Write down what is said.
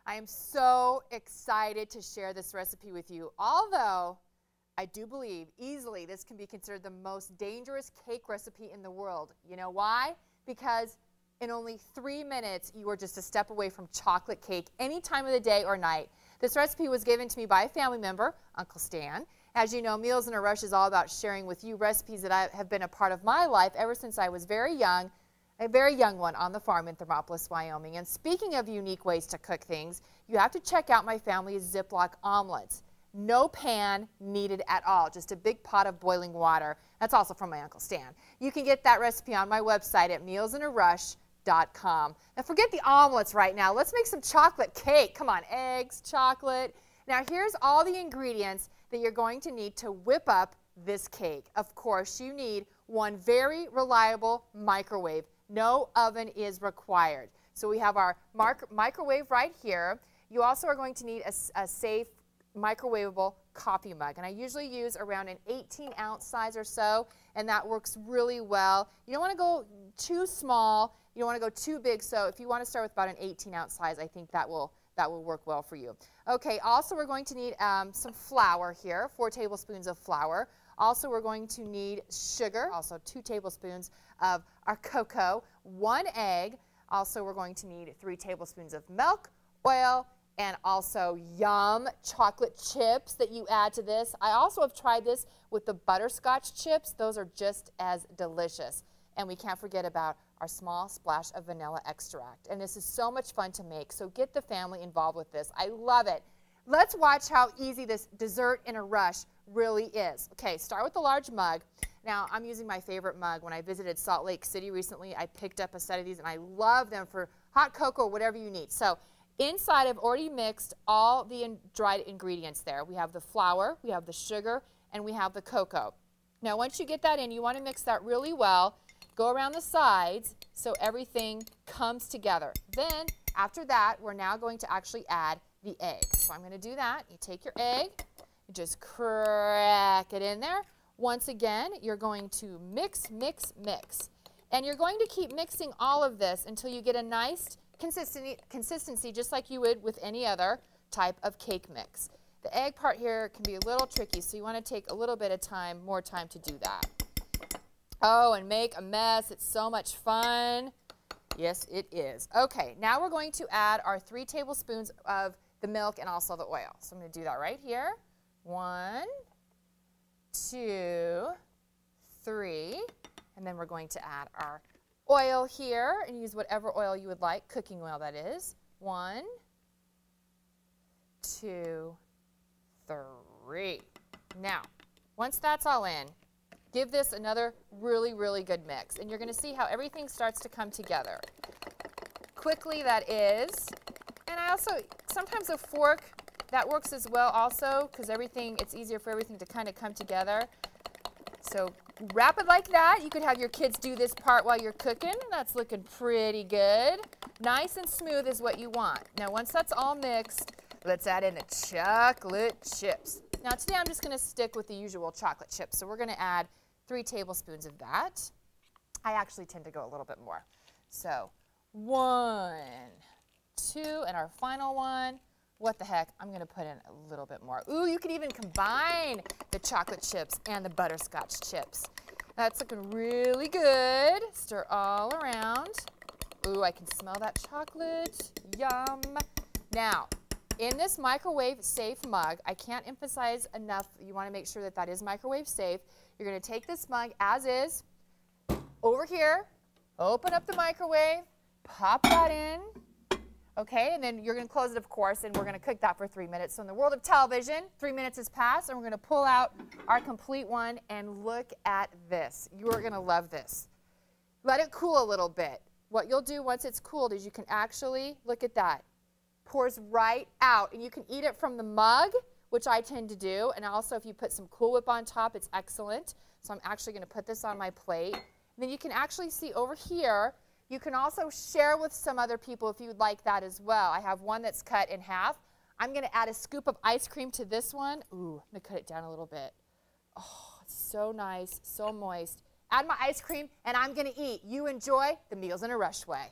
I am so excited to share this recipe with you. Although I do believe easily this can be considered the most dangerous cake recipe in the world. You know why? Because in only 3 minutes, you are just a step away from chocolate cake any time of the day or night. This recipe was given to me by a family member, Uncle Stan. As you know, Meals in a Rush is all about sharing with you recipes that have been a part of my life ever since I was very young, a very young one on the farm in Thermopolis, Wyoming. And speaking of unique ways to cook things, you have to check out my family's Ziploc omelets. No pan needed at all, just a big pot of boiling water. That's also from my Uncle Stan. You can get that recipe on my website at mealsinarush.com. Now forget the omelets right now. Let's make some chocolate cake. Come on, eggs, chocolate. Now here's all the ingredients that you're going to need to whip up this cake. Of course, you need one very reliable microwave. No oven is required. So we have our microwave right here. You also are going to need a safe microwavable coffee mug, and I usually use around an 18-ounce size or so, and that works really well. You don't want to go too small, you don't want to go too big, so if you want to start with about an 18-ounce size, I think that will work well for you. Okay, also we're going to need some flour here, 4 tablespoons of flour. Also we're going to need sugar, also 2 tablespoons of our cocoa, 1 egg. Also we're going to need 3 tablespoons of milk, oil, and also yum chocolate chips that you add to this. I also have tried this with the butterscotch chips. Those are just as delicious. And we can't forget about our small splash of vanilla extract. And this is so much fun to make, so get the family involved with this. I love it. Let's watch how easy this dessert in a rush really is. Okay, start with the large mug. Now, I'm using my favorite mug. When I visited Salt Lake City recently, I picked up a set of these, and I love them for hot cocoa or whatever you need. So inside, I've already mixed all the dried ingredients there. We have the flour, we have the sugar, and we have the cocoa. Now, once you get that in, you want to mix that really well. Go around the sides so everything comes together. Then, after that, we're now going to actually add the eggs. So I'm going to do that. You take your egg, you just crack it in there. Once again, you're going to mix, mix, mix. And you're going to keep mixing all of this until you get a nice consistency just like you would with any other type of cake mix. The egg part here can be a little tricky, so you want to take a little bit of time, more time to do that. Oh, and make a mess. It's so much fun. Yes, it is. Okay, now we're going to add our 3 tablespoons of the milk and also the oil. So I'm going to do that right here. 1, 2, 3, and then we're going to add our oil here and use whatever oil you would like, cooking oil that is. 1, 2, 3. Now, once that's all in, give this another really, really good mix. And you're going to see how everything starts to come together. Quickly, that is. And I also, sometimes a fork, that works as well also, because it's easier for everything to kind of come together. So wrap it like that. You could have your kids do this part while you're cooking. That's looking pretty good. Nice and smooth is what you want. Now once that's all mixed, let's add in the chocolate chips. Now today I'm just going to stick with the usual chocolate chips. So we're going to add 3 tablespoons of that. I actually tend to go a little bit more. So 1, 2, and our final one. What the heck, I'm going to put in a little bit more. Ooh, you can even combine the chocolate chips and the butterscotch chips. That's looking really good. Stir all around. Ooh, I can smell that chocolate. Yum. Now, in this microwave safe mug, I can't emphasize enough, you want to make sure that that is microwave safe. You're going to take this mug as is, over here, open up the microwave, pop that in. Okay, and then you're going to close it, of course, and we're going to cook that for 3 minutes. So in the world of television, 3 minutes has passed, and we're going to pull out our complete one, and look at this. You are going to love this. Let it cool a little bit. What you'll do once it's cooled is you can actually, look at that, pours right out, and you can eat it from the mug, which I tend to do, and also if you put some Cool Whip on top, it's excellent. So I'm actually going to put this on my plate. And then you can actually see over here, you can also share with some other people if you'd like that as well. I have one that's cut in half. I'm going to add a scoop of ice cream to this one. Ooh, I'm going to cut it down a little bit. Oh, it's so nice, so moist. Add my ice cream, and I'm going to eat. You enjoy the Meals in a Rush way.